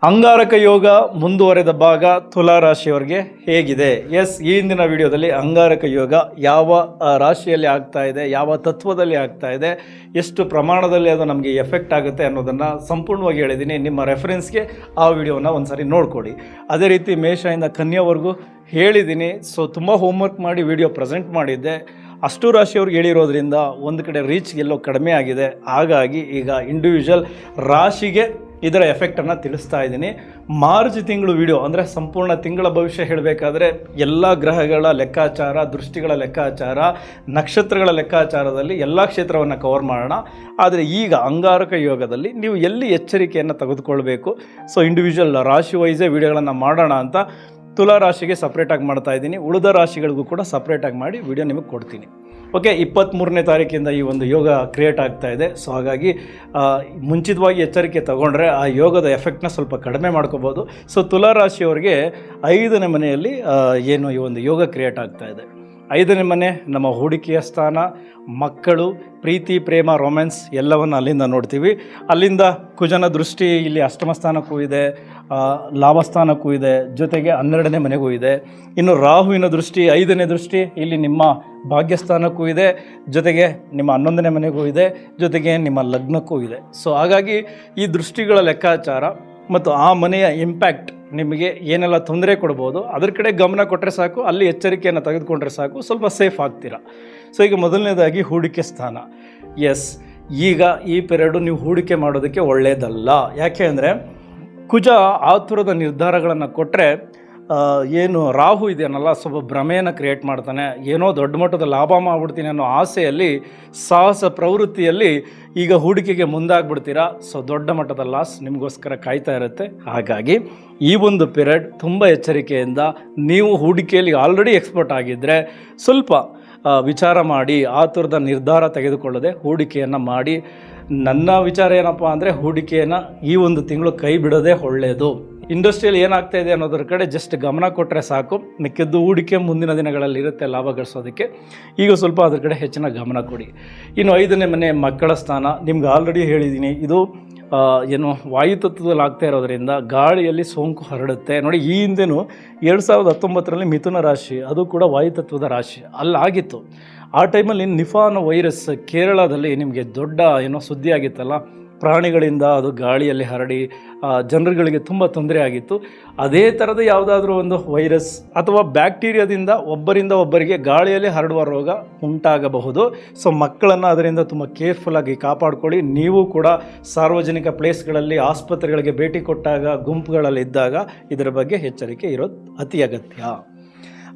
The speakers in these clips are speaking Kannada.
ಅಂಗಾರಕ ಯೋಗ ಮುಂದುವರೆದ ಭಾಗ ತುಲಾ ರಾಶಿಯವರಿಗೆ ಹೇಗಿದೆ? ಈ ಹಿಂದಿನ ವಿಡಿಯೋದಲ್ಲಿ ಅಂಗಾರಕ ಯೋಗ ಯಾವ ರಾಶಿಯಲ್ಲಿ ಆಗ್ತಾ ಇದೆ, ಯಾವ ತತ್ವದಲ್ಲಿ ಆಗ್ತಾ ಇದೆ, ಎಷ್ಟು ಪ್ರಮಾಣದಲ್ಲಿ ಅದು ನಮಗೆ ಎಫೆಕ್ಟ್ ಆಗುತ್ತೆ ಅನ್ನೋದನ್ನು ಸಂಪೂರ್ಣವಾಗಿ ಹೇಳಿದ್ದೀನಿ. ನಿಮ್ಮ ರೆಫರೆನ್ಸ್ಗೆ ಆ ವಿಡಿಯೋನ ಒಂದ್ಸರಿ ನೋಡ್ಕೊಳ್ಳಿ. ಅದೇ ರೀತಿ ಮೇಷದಿಂದ ಕನ್ಯಾವರೆಗೂ ಹೇಳಿದ್ದೀನಿ. ಸೊ ತುಂಬ ಹೋಮ್ವರ್ಕ್ ಮಾಡಿ ವಿಡಿಯೋ ಪ್ರೆಸೆಂಟ್ ಮಾಡಿದ್ದೆ. ಅಷ್ಟು ರಾಶಿಯವ್ರಿಗೆ ಹೇಳಿರೋದ್ರಿಂದ ಒಂದು ಕಡೆ ರೀಚ್ ಎಲ್ಲೋ ಕಡಿಮೆ ಆಗಿದೆ. ಹಾಗಾಗಿ ಈಗ ಇಂಡಿವಿಜುವಲ್ ರಾಶಿಗೆ ಇದರ ಎಫೆಕ್ಟನ್ನು ತಿಳಿಸ್ತಾ ಇದ್ದೀನಿ. ಮಾರ್ಚ್ ತಿಂಗಳು ವಿಡಿಯೋ ಅಂದರೆ ಸಂಪೂರ್ಣ ತಿಂಗಳ ಭವಿಷ್ಯ ಹೇಳಬೇಕಾದ್ರೆ ಎಲ್ಲ ಗ್ರಹಗಳ ಲೆಕ್ಕಾಚಾರ, ದೃಷ್ಟಿಗಳ ಲೆಕ್ಕಾಚಾರ, ನಕ್ಷತ್ರಗಳ ಲೆಕ್ಕಾಚಾರದಲ್ಲಿ ಎಲ್ಲ ಕ್ಷೇತ್ರವನ್ನು ಕವರ್ ಮಾಡೋಣ. ಆದರೆ ಈಗ ಅಂಗಾರಕ ಯೋಗದಲ್ಲಿ ನೀವು ಎಲ್ಲಿ ಎಚ್ಚರಿಕೆಯನ್ನು ತೆಗೆದುಕೊಳ್ಬೇಕು, ಸೊ ಇಂಡಿವಿಜುವಲ್ ರಾಶಿ ವೈಸೇ ವಿಡಿಯೋಗಳನ್ನು ಮಾಡೋಣ ಅಂತ ತುಲಾ ರಾಶಿಗೆ ಸಪ್ರೇಟಾಗಿ ಮಾಡ್ತಾ ಇದ್ದೀನಿ. ಉಳಿದ ರಾಶಿಗಳಿಗೂ ಕೂಡ ಸಪ್ರೇಟಾಗಿ ಮಾಡಿ ವಿಡಿಯೋ ನಿಮಗೆ ಕೊಡ್ತೀನಿ. ಓಕೆ, 23ನೇ ತಾರೀಕಿಂದ ಈ ಒಂದು ಯೋಗ ಕ್ರಿಯೇಟ್ ಆಗ್ತಾ ಇದೆ. ಸೊ ಹಾಗಾಗಿ ಮುಂಚಿತವಾಗಿ ಎಚ್ಚರಿಕೆ ತಗೊಂಡ್ರೆ ಆ ಯೋಗದ ಎಫೆಕ್ಟ್ನ ಸ್ವಲ್ಪ ಕಡಿಮೆ ಮಾಡ್ಕೋಬೋದು. ಸೊ ತುಲಾ ರಾಶಿಯವರಿಗೆ 5ನೇ ಮನೆಯಲ್ಲಿ ಏನು ಈ ಒಂದು ಯೋಗ ಕ್ರಿಯೇಟ್ ಆಗ್ತಾ ಇದೆ. 5ನೇ ಮನೆ ನಮ್ಮ ಹೂಡಿಕೆಯ ಸ್ಥಾನ, ಮಕ್ಕಳು, ಪ್ರೀತಿ, ಪ್ರೇಮ, ರೊಮ್ಯಾನ್ಸ್ ಎಲ್ಲವನ್ನು ಅಲ್ಲಿಂದ ನೋಡ್ತೀವಿ. ಅಲ್ಲಿಂದ ಕುಜನ ದೃಷ್ಟಿ ಇಲ್ಲಿ ಅಷ್ಟಮ ಸ್ಥಾನಕ್ಕೂ ಇದೆ, ಲಾಭಸ್ಥಾನಕ್ಕೂ ಇದೆ, ಜೊತೆಗೆ 12ನೇ ಮನೆಗೂ ಇದೆ. ಇನ್ನು ರಾಹುವಿನ ದೃಷ್ಟಿ 5ನೇ ದೃಷ್ಟಿ ಇಲ್ಲಿ ನಿಮ್ಮ ಭಾಗ್ಯಸ್ಥಾನಕ್ಕೂ ಇದೆ, ಜೊತೆಗೆ ನಿಮ್ಮ 11ನೇ ಮನೆಗೂ ಇದೆ, ಜೊತೆಗೆ ನಿಮ್ಮ ಲಗ್ನಕ್ಕೂ ಇದೆ. ಸೊ ಹಾಗಾಗಿ ಈ ದೃಷ್ಟಿಗಳ ಲೆಕ್ಕಾಚಾರ ಮತ್ತು ಆ ಮನೆಯ ಇಂಪ್ಯಾಕ್ಟ್ ನಿಮಗೆ ಏನೆಲ್ಲ ತೊಂದರೆ ಕೊಡ್ಬೋದು ಅದ್ರ ಕಡೆ ಗಮನ ಕೊಟ್ಟರೆ ಸಾಕು, ಅಲ್ಲಿ ಎಚ್ಚರಿಕೆಯನ್ನು ತೆಗೆದುಕೊಂಡ್ರೆ ಸಾಕು, ಸ್ವಲ್ಪ ಸೇಫ್ ಆಗ್ತೀರಾ. ಸೊ ಈಗ ಮೊದಲನೇದಾಗಿ ಹೂಡಿಕೆ ಸ್ಥಾನ. ಈಗ ಈ ಪೀರಿಯಡು ನೀವು ಹೂಡಿಕೆ ಮಾಡೋದಕ್ಕೆ ಒಳ್ಳೆಯದಲ್ಲ. ಯಾಕೆ ಅಂದರೆ ಕುಜ ಆತುರದ ನಿರ್ಧಾರಗಳನ್ನು ಕೊಟ್ಟರೆ ಏನು ರಾಹು ಇದೆಯನ್ನಲ್ಲ ಸ್ವಲ್ಪ ಭ್ರಮೆಯನ್ನು ಕ್ರಿಯೇಟ್ ಮಾಡ್ತಾನೆ. ಏನೋ ದೊಡ್ಡ ಮಟ್ಟದ ಲಾಭ ಮಾಡಿಬಿಡ್ತೀನಿ ಅನ್ನೋ ಆಸೆಯಲ್ಲಿ, ಸಾಹಸ ಪ್ರವೃತ್ತಿಯಲ್ಲಿ ಈಗ ಹೂಡಿಕೆಗೆ ಮುಂದಾಗ್ಬಿಡ್ತೀರಾ. ಸೊ ದೊಡ್ಡ ಮಟ್ಟದ ಲಾಸ್ ನಿಮಗೋಸ್ಕರ ಕಾಯ್ತಾ ಇರುತ್ತೆ. ಹಾಗಾಗಿ ಈ ಒಂದು ಪೀರಿಯಡ್ ತುಂಬ ಎಚ್ಚರಿಕೆಯಿಂದ, ನೀವು ಹೂಡಿಕೆಯಲ್ಲಿ ಆಲ್ರೆಡಿ ಎಕ್ಸ್ಪರ್ಟ್ ಆಗಿದ್ದರೆ ಸ್ವಲ್ಪ ವಿಚಾರ ಮಾಡಿ ಆತುರದ ನಿರ್ಧಾರ ತೆಗೆದುಕೊಳ್ಳದೆ ಹೂಡಿಕೆಯನ್ನು ಮಾಡಿ. ನನ್ನ ವಿಚಾರ ಏನಪ್ಪ ಅಂದರೆ ಹೂಡಿಕೆಯನ್ನು ಈ ಒಂದು ತಿಂಗಳು ಕೈ ಬಿಡೋದೇ ಒಳ್ಳೆಯದು. ಇಂಡಸ್ಟ್ರಿಯಲ್ಲಿ ಏನಾಗ್ತಾ ಇದೆ ಅನ್ನೋದ್ರ ಕಡೆ ಜಸ್ಟ್ ಗಮನ ಕೊಟ್ಟರೆ ಸಾಕು. ಮಿಕ್ಕಿದ್ದು ಹೂಡಿಕೆ ಮುಂದಿನ ದಿನಗಳಲ್ಲಿ ಇರುತ್ತೆ ಲಾಭ ಗಳಿಸೋದಕ್ಕೆ. ಈಗ ಸ್ವಲ್ಪ ಅದ್ರ ಕಡೆ ಹೆಚ್ಚಿನ ಗಮನ ಕೊಡಿ. ಇನ್ನು 5ನೇ ಮನೆ ಮಕ್ಕಳ ಸ್ಥಾನ. ನಿಮ್ಗೆ ಆಲ್ರೆಡಿ ಹೇಳಿದ್ದೀನಿ, ಇದು ಏನು ವಾಯುತತ್ವದಲ್ಲಿ ಆಗ್ತಾ ಇರೋದ್ರಿಂದ ಗಾಳಿಯಲ್ಲಿ ಸೋಂಕು ಹರಡುತ್ತೆ. ನೋಡಿ, ಈ ಹಿಂದೆನೂ 2019ರಲ್ಲಿ ಮಿಥುನ ರಾಶಿ, ಅದು ಕೂಡ ವಾಯುತತ್ವದ ರಾಶಿ, ಅಲ್ಲಾಗಿತ್ತು. ಆ ಟೈಮಲ್ಲಿ ನಿಫಾ ಅನ್ನೋ ವೈರಸ್ ಕೇರಳದಲ್ಲಿ ನಿಮಗೆ ದೊಡ್ಡ ಸುದ್ದಿ ಆಗಿತ್ತಲ್ಲ. ಪ್ರಾಣಿಗಳಿಂದ ಅದು ಗಾಳಿಯಲ್ಲಿ ಹರಡಿ ಜನರುಗಳಿಗೆ ತುಂಬ ತೊಂದರೆ ಆಗಿತ್ತು. ಅದೇ ಥರದ ಯಾವುದಾದ್ರೂ ಒಂದು ವೈರಸ್ ಅಥವಾ ಬ್ಯಾಕ್ಟೀರಿಯಾದಿಂದ ಒಬ್ಬರಿಂದ ಒಬ್ಬರಿಗೆ ಗಾಳಿಯಲ್ಲಿ ಹರಡುವ ರೋಗ ಉಂಟಾಗಬಹುದು. ಸೊ ಮಕ್ಕಳನ್ನು ಅದರಿಂದ ತುಂಬ ಕೇರ್ಫುಲ್ಲಾಗಿ ಕಾಪಾಡಿಕೊಳ್ಳಿ. ನೀವು ಕೂಡ ಸಾರ್ವಜನಿಕ ಪ್ಲೇಸ್ಗಳಲ್ಲಿ, ಆಸ್ಪತ್ರೆಗಳಿಗೆ ಭೇಟಿ ಕೊಟ್ಟಾಗ, ಗುಂಪುಗಳಲ್ಲಿ ಇದ್ದಾಗ ಇದರ ಬಗ್ಗೆ ಎಚ್ಚರಿಕೆ ಇರೋದು ಅತಿ ಅಗತ್ಯ.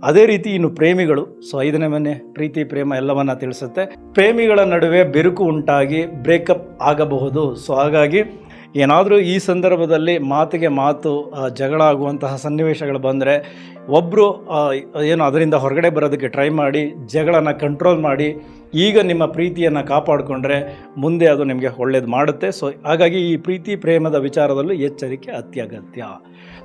ಅದೇ ರೀತಿ ಇನ್ನು ಪ್ರೇಮಿಗಳು. ಸೊ 5ನೇ ಮನೆ ಪ್ರೀತಿ, ಪ್ರೇಮ ಎಲ್ಲವನ್ನ ತಿಳಿಸುತ್ತೆ. ಪ್ರೇಮಿಗಳ ನಡುವೆ ಬೆರುಕು ಉಂಟಾಗಿ ಬ್ರೇಕಪ್ ಆಗಬಹುದು. ಸೊ ಹಾಗಾಗಿ ಏನಾದರೂ ಈ ಸಂದರ್ಭದಲ್ಲಿ ಮಾತಿಗೆ ಮಾತು ಜಗಳ ಆಗುವಂತಹ ಸನ್ನಿವೇಶಗಳು ಬಂದರೆ ಒಬ್ಬರು ಅದರಿಂದ ಹೊರಗಡೆ ಬರೋದಕ್ಕೆ ಟ್ರೈ ಮಾಡಿ, ಜಗಳನ ಕಂಟ್ರೋಲ್ ಮಾಡಿ ಈಗ ನಿಮ್ಮ ಪ್ರೀತಿಯನ್ನು ಕಾಪಾಡಿಕೊಂಡ್ರೆ ಮುಂದೆ ಅದು ನಿಮಗೆ ಒಳ್ಳೇದು ಮಾಡುತ್ತೆ. ಸೊ ಹಾಗಾಗಿ ಈ ಪ್ರೀತಿ ಪ್ರೇಮದ ವಿಚಾರದಲ್ಲೂ ಎಚ್ಚರಿಕೆ ಅತ್ಯಗತ್ಯ.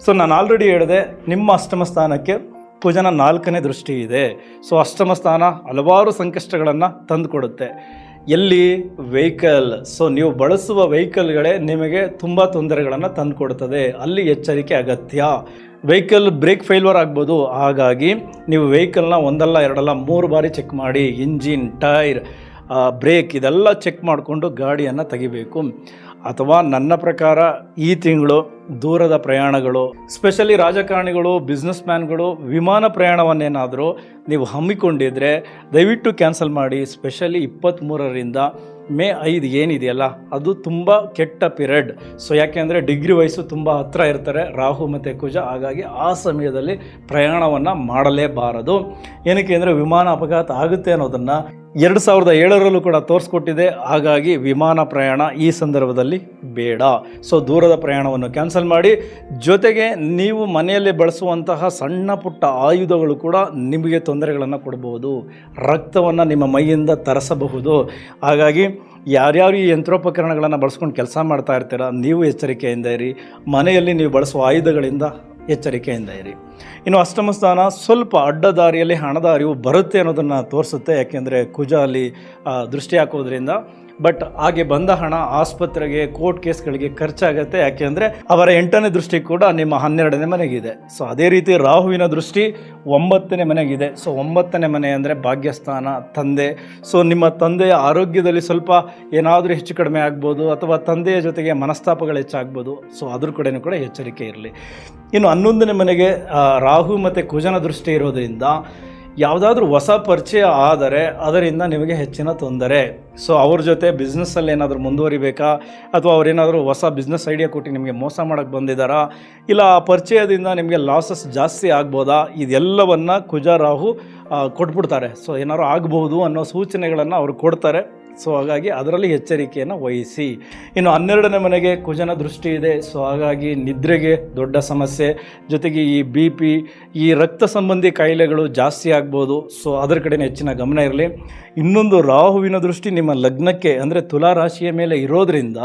ಸೊ ನಾನು ಆಲ್ರೆಡಿ ಹೇಳಿದೆ, ನಿಮ್ಮ ಅಷ್ಟಮ ಸ್ಥಾನಕ್ಕೆ ಕುಜನ 4ನೇ ದೃಷ್ಟಿ ಇದೆ. ಸೊ ಅಷ್ಟಮ ಸ್ಥಾನ ಹಲವಾರು ಸಂಕಷ್ಟಗಳನ್ನು ತಂದುಕೊಡುತ್ತೆ. ಎಲ್ಲಿ? ವೆಹಿಕಲ್. ಸೊ ನೀವು ಬಳಸುವ ವೆಹಿಕಲ್ಗಳೇ ನಿಮಗೆ ತುಂಬ ತೊಂದರೆಗಳನ್ನು ತಂದುಕೊಡ್ತದೆ. ಅಲ್ಲಿ ಎಚ್ಚರಿಕೆ ಅಗತ್ಯ. ವೆಹಿಕಲ್ ಬ್ರೇಕ್ ಫೇಲ್ಯೂರ್ ಆಗ್ಬೋದು. ಹಾಗಾಗಿ ನೀವು ವೆಹಿಕಲ್ನ 1 ಅಲ್ಲ 2 ಅಲ್ಲ 3 ಬಾರಿ ಚೆಕ್ ಮಾಡಿ. ಇಂಜಿನ್, ಟೈರ್, ಬ್ರೇಕ್ ಇದೆಲ್ಲ ಚೆಕ್ ಮಾಡಿಕೊಂಡು ಗಾಡಿಯನ್ನು ತೆಗಿಬೇಕು. ಅಥವಾ ನನ್ನ ಪ್ರಕಾರ ಈ ತಿಂಗಳು ದೂರದ ಪ್ರಯಾಣಗಳು, ಸ್ಪೆಷಲಿ ರಾಜಕಾರಣಿಗಳು, ಬಿಸ್ನೆಸ್ ಮ್ಯಾನ್ಗಳು ವಿಮಾನ ಪ್ರಯಾಣವನ್ನೇನಾದರೂ ನೀವು ಹಮ್ಮಿಕೊಂಡಿದ್ರೆ ದಯವಿಟ್ಟು ಕ್ಯಾನ್ಸಲ್ ಮಾಡಿ. ಸ್ಪೆಷಲಿ 23ರಿಂದ ಮೇ 5 ಏನಿದೆಯಲ್ಲ ಅದು ತುಂಬ ಕೆಟ್ಟ ಪಿರಿಯಡ್. ಸೊ ಯಾಕೆಂದರೆ ಡಿಗ್ರಿ ವಯಸ್ಸು ತುಂಬ ಹತ್ತಿರ ಇರ್ತಾರೆ ರಾಹು ಮತ್ತು ಕುಜ. ಹಾಗಾಗಿ ಆ ಸಮಯದಲ್ಲಿ ಪ್ರಯಾಣವನ್ನು ಮಾಡಲೇಬಾರದು. ಏನಕ್ಕೆ ಅಂದರೆ ವಿಮಾನ ಅಪಘಾತ ಆಗುತ್ತೆ ಅನ್ನೋದನ್ನು 2007ರಲ್ಲೂ ಕೂಡ ತೋರಿಸ್ಕೊಟ್ಟಿದೆ. ಹಾಗಾಗಿ ವಿಮಾನ ಪ್ರಯಾಣ ಈ ಸಂದರ್ಭದಲ್ಲಿ ಬೇಡ. ಸೊ ದೂರದ ಪ್ರಯಾಣವನ್ನು ಕ್ಯಾನ್ಸಲ್ ಮಾಡಿ. ಜೊತೆಗೆ ನೀವು ಮನೆಯಲ್ಲಿ ಬಳಸುವಂತಹ ಸಣ್ಣ ಪುಟ್ಟ ಆಯುಧಗಳು ಕೂಡ ನಿಮಗೆ ತೊಂದರೆಗಳನ್ನು ಕೊಡಬಹುದು. ರಕ್ತವನ್ನು ನಿಮ್ಮ ಮೈಯಿಂದ ತರಿಸಬಹುದು. ಹಾಗಾಗಿ ಯಾರ್ಯಾರು ಈ ಯಂತ್ರೋಪಕರಣಗಳನ್ನು ಬಳಸ್ಕೊಂಡು ಕೆಲಸ ಮಾಡ್ತಾ ಇರ್ತೀರ, ನೀವು ಎಚ್ಚರಿಕೆಯಿಂದ ಇರಿ. ಮನೆಯಲ್ಲಿ ನೀವು ಬಳಸುವ ಆಯುಧಗಳಿಂದ ಎಚ್ಚರಿಕೆಯಿಂದ ಇರಿ. ಇನ್ನು ಅಷ್ಟಮ ಸ್ಥಾನ ಸ್ವಲ್ಪ ಅಡ್ಡದಾರಿಯಲ್ಲಿ ಹಣದ ಅರಿವು ಬರುತ್ತೆ ಅನ್ನೋದನ್ನು ತೋರಿಸುತ್ತೆ. ಯಾಕೆಂದರೆ ಕುಜ ಅಲ್ಲಿ ದೃಷ್ಟಿ ಹಾಕೋದ್ರಿಂದ ಬಟ್ ಹಾಗೆ ಬಂದ ಹಣ ಆಸ್ಪತ್ರೆಗೆ, ಕೋರ್ಟ್ ಕೇಸ್ಗಳಿಗೆ ಖರ್ಚಾಗುತ್ತೆ. ಯಾಕೆಂದರೆ ಅವರ 8ನೇ ದೃಷ್ಟಿ ಕೂಡ ನಿಮ್ಮ 12ನೇ ಮನೆಗಿದೆ. ಸೊ ಅದೇ ರೀತಿ ರಾಹುವಿನ ದೃಷ್ಟಿ 9ನೇ ಮನೆಗಿದೆ. ಸೊ 9ನೇ ಮನೆ ಅಂದರೆ ಭಾಗ್ಯಸ್ಥಾನ, ತಂದೆ. ಸೊ ನಿಮ್ಮ ತಂದೆಯ ಆರೋಗ್ಯದಲ್ಲಿ ಸ್ವಲ್ಪ ಏನಾದರೂ ಹೆಚ್ಚು ಕಡಿಮೆ ಆಗ್ಬೋದು, ಅಥವಾ ತಂದೆಯ ಜೊತೆಗೆ ಮನಸ್ತಾಪಗಳು ಹೆಚ್ಚಾಗ್ಬೋದು. ಸೊ ಅದ್ರ ಕಡೆಯೂ ಕೂಡ ಎಚ್ಚರಿಕೆ ಇರಲಿ. ಇನ್ನು 11ನೇ ಮನೆಗೆ ರಾಹು ಮತ್ತು ಕುಜನ ದೃಷ್ಟಿ ಇರೋದ್ರಿಂದ ಯಾವುದಾದ್ರೂ ಹೊಸ ಪರಿಚಯ ಆದರೆ ಅದರಿಂದ ನಿಮಗೆ ಹೆಚ್ಚಿನ ತೊಂದರೆ. ಸೊ ಅವ್ರ ಜೊತೆ ಬಿಸ್ನೆಸ್ಸಲ್ಲಿ ಏನಾದರೂ ಮುಂದುವರಿಬೇಕಾ, ಅಥವಾ ಅವರೇನಾದರೂ ಹೊಸ ಬಿಸ್ನೆಸ್ ಐಡಿಯಾ ಕೊಟ್ಟು ನಿಮಗೆ ಮೋಸ ಮಾಡೋಕ್ಕೆ ಬಂದಿದ್ದಾರಾ, ಇಲ್ಲ ಆ ಪರಿಚಯದಿಂದ ನಿಮಗೆ ಲಾಸಸ್ ಜಾಸ್ತಿ ಆಗ್ಬೋದಾ, ಇದೆಲ್ಲವನ್ನು ಕುಜ ರಾಹು ಕೊಟ್ಬಿಡ್ತಾರೆ. ಸೊ ಏನಾದ್ರು ಆಗಬಹುದು ಅನ್ನೋ ಸೂಚನೆಗಳನ್ನು ಅವರು ಕೊಡ್ತಾರೆ. ಸೊ ಹಾಗಾಗಿ ಅದರಲ್ಲಿ ಎಚ್ಚರಿಕೆಯನ್ನು ವಹಿಸಿ. ಇನ್ನು 12ನೇ ಮನೆಗೆ ಕುಜನ ದೃಷ್ಟಿ ಇದೆ. ಸೊ ಹಾಗಾಗಿ ನಿದ್ರೆಗೆ ದೊಡ್ಡ ಸಮಸ್ಯೆ, ಜೊತೆಗೆ ಈ BP, ಈ ರಕ್ತ ಸಂಬಂಧಿ ಕಾಯಿಲೆಗಳು ಜಾಸ್ತಿ ಆಗ್ಬೋದು. ಸೊ ಅದರ ಕಡೆ ಹೆಚ್ಚಿನ ಗಮನ ಇರಲಿ. ಇನ್ನೊಂದು ರಾಹುವಿನ ದೃಷ್ಟಿ ನಿಮ್ಮ ಲಗ್ನಕ್ಕೆ ಅಂದರೆ ತುಲಾ ರಾಶಿಯ ಮೇಲೆ ಇರೋದ್ರಿಂದ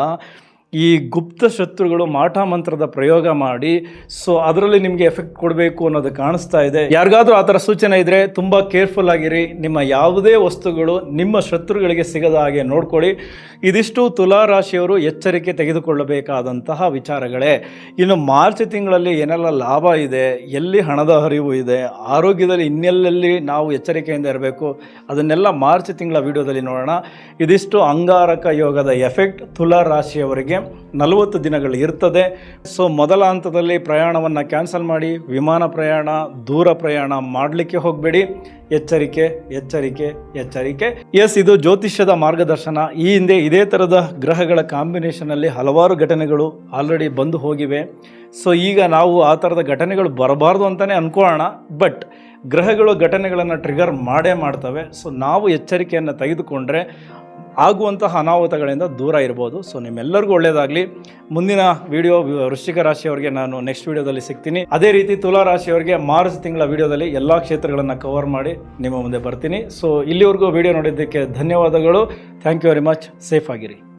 ಈ ಗುಪ್ತ ಶತ್ರುಗಳು ಮಾಟ ಮಂತ್ರದ ಪ್ರಯೋಗ ಮಾಡಿ ಸೊ ಅದರಲ್ಲಿ ನಿಮಗೆ ಎಫೆಕ್ಟ್ ಕೊಡಬೇಕು ಅನ್ನೋದು ಕಾಣಿಸ್ತಾ ಇದೆ. ಯಾರಿಗಾದ್ರೂ ಆ ಥರ ಸೂಚನೆ ಇದ್ದರೆ ತುಂಬ ಕೇರ್ಫುಲ್ ಆಗಿರಿ. ನಿಮ್ಮ ಯಾವುದೇ ವಸ್ತುಗಳು ನಿಮ್ಮ ಶತ್ರುಗಳಿಗೆ ಸಿಗದ ಹಾಗೆ ನೋಡ್ಕೊಳ್ಳಿ. ಇದಿಷ್ಟು ತುಲಾ ರಾಶಿಯವರು ಎಚ್ಚರಿಕೆ ತೆಗೆದುಕೊಳ್ಳಬೇಕಾದಂತಹ ವಿಚಾರಗಳೇ. ಇನ್ನು ಮಾರ್ಚ್ ತಿಂಗಳಲ್ಲಿ ಏನೆಲ್ಲ ಲಾಭ ಇದೆ, ಎಲ್ಲಿ ಹಣದ ಹರಿವು ಇದೆ, ಆರೋಗ್ಯದಲ್ಲಿ ಇನ್ನೆಲ್ಲೆಲ್ಲಿ ನಾವು ಎಚ್ಚರಿಕೆಯಿಂದ ಇರಬೇಕು, ಅದನ್ನೆಲ್ಲ ಮಾರ್ಚ್ ತಿಂಗಳ ವಿಡಿಯೋದಲ್ಲಿ ನೋಡೋಣ. ಇದಿಷ್ಟು ಅಂಗಾರಕ ಯೋಗದ ಎಫೆಕ್ಟ್ ತುಲಾ ರಾಶಿಯವರಿಗೆ 40 ದಿನಗಳು ಇರ್ತದೆ. ಸೊ ಮೊದಲ ಹಂತದಲ್ಲಿ ಪ್ರಯಾಣವನ್ನು ಕ್ಯಾನ್ಸಲ್ ಮಾಡಿ, ವಿಮಾನ ಪ್ರಯಾಣ, ದೂರ ಪ್ರಯಾಣ ಮಾಡಲಿಕ್ಕೆ ಹೋಗಬೇಡಿ. ಎಚ್ಚರಿಕೆ ಎಚ್ಚರಿಕೆ ಎಚ್ಚರಿಕೆ. ಎಸ್, ಇದು ಜ್ಯೋತಿಷ್ಯದ ಮಾರ್ಗದರ್ಶನ. ಈ ಹಿಂದೆ ಇದೇ ಥರದ ಗ್ರಹಗಳ ಕಾಂಬಿನೇಷನಲ್ಲಿ ಹಲವಾರು ಘಟನೆಗಳು ಆಲ್ರೆಡಿ ಬಂದು ಹೋಗಿವೆ. ಸೊ ಈಗ ನಾವು ಆ ಥರದ ಘಟನೆಗಳು ಬರಬಾರ್ದು ಅಂತಲೇ ಅಂದ್ಕೊಳ್ಳೋಣ. ಬಟ್ ಗ್ರಹಗಳು ಘಟನೆಗಳನ್ನು ಟ್ರಿಗರ್ ಮಾಡೇ ಮಾಡ್ತವೆ. ಸೊ ನಾವು ಎಚ್ಚರಿಕೆಯನ್ನು ತೆಗೆದುಕೊಂಡ್ರೆ ಆಗುವಂತಹ ಅನಾಹುತಗಳಿಂದ ದೂರ ಇರ್ಬೋದು. ಸೊ ನಿಮ್ಮೆಲ್ಲರಿಗೂ ಒಳ್ಳೆಯದಾಗಲಿ. ಮುಂದಿನ ವಿಡಿಯೋ ವೃಶ್ಚಿಕ ರಾಶಿಯವರಿಗೆ ನಾನು ನೆಕ್ಸ್ಟ್ ವಿಡಿಯೋದಲ್ಲಿ ಸಿಗ್ತೀನಿ. ಅದೇ ರೀತಿ ತುಲಾ ರಾಶಿಯವರಿಗೆ ಮಾರ್ಚ್ ತಿಂಗಳ ವಿಡಿಯೋದಲ್ಲಿ ಎಲ್ಲ ಕ್ಷೇತ್ರಗಳನ್ನು ಕವರ್ ಮಾಡಿ ನಿಮ್ಮ ಮುಂದೆ ಬರ್ತೀನಿ. ಸೊ ಇಲ್ಲಿವರೆಗೂ ವಿಡಿಯೋ ನೋಡಿದ್ದಕ್ಕೆ ಧನ್ಯವಾದಗಳು. Thank you very much. Safe ಆಗಿರಿ.